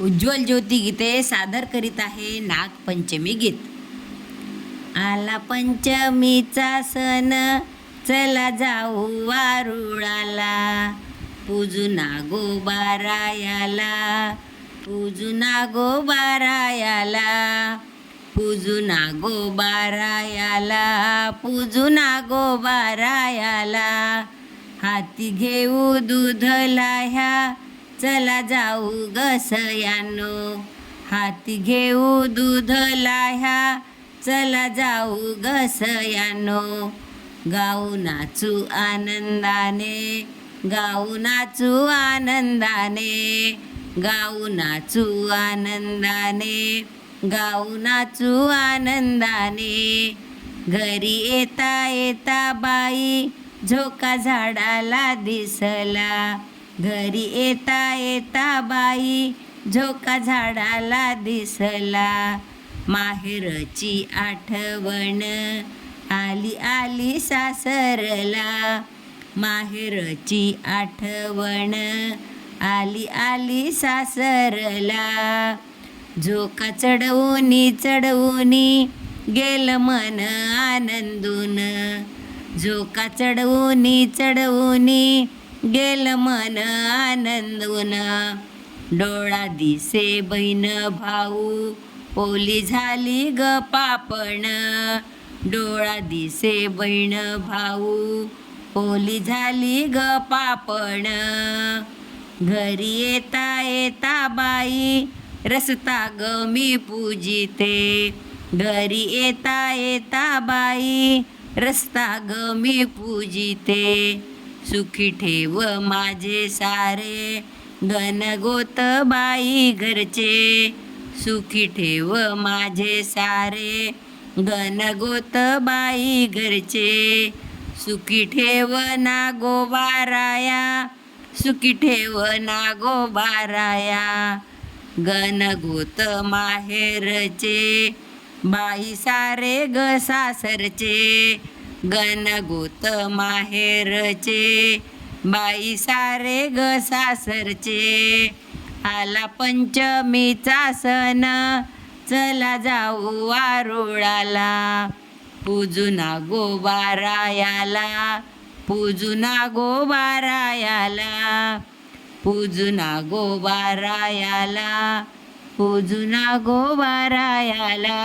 उज्ज्वल ज्योती गीते सादर करीत आहे नागपंचमी गीत. आला पंचमीचा सण, चला जाऊ वारुळाला, पूजू नागोबारायाला, पूजू नागोबारायाला, पूजू नागोबारायाला, पूजू नागोबारायाला. हाती घेऊ दूध लाह्या, चला जाऊ गसयानो, हाती घेऊ दूध लाह्या, चला जाऊ गसयानो. गाऊ नाचू आनंदाने, गाऊ नाचू आनंदाने, गाऊ नाचू आनंदाने, गाऊ नाचू आनंदाने. घरी येता येता बाई झोका झाडाला दिसला, घरी येता येता बाई झोका झाडाला दिसला. माहेरची आठवण आली आली सासरला, माहेरची आठवण आली आली सासरला. झोका चढवूनी चढवूनी गेलं मन आनंदून, झोका चढवूनी चढवूनी गेलं मन आनंदून. डोळा दिसे बहीण भाऊ, ओली झाली ग पापण, डोळा दिसे बहीण भाऊ, ओली झाली ग पापण. घरी येता येता बाई रस्ता ग मी पूजिते, घरी येता येता बाई रस्ता ग मी पूजिते. सुखी ठेव माझे सारे गणगोत बाई घरचे, सुखी ठेव माझे सारे गणगोत बाई घरचे. सुखी ठेव नागोबाराया, सुखी ठेव नागोबाराया. गणगोत माहेरचे बाई सारे ग सासरचे, गणगोत माहेरचे बाई सारे ग सासरचे. आला पंचमीचा सण, चला जाऊ वारुळाला, पूजू नागोबारायाला, पूजू नागोबारायाला, पूजू नागोबारायाला, पूजू नागोबारायाला.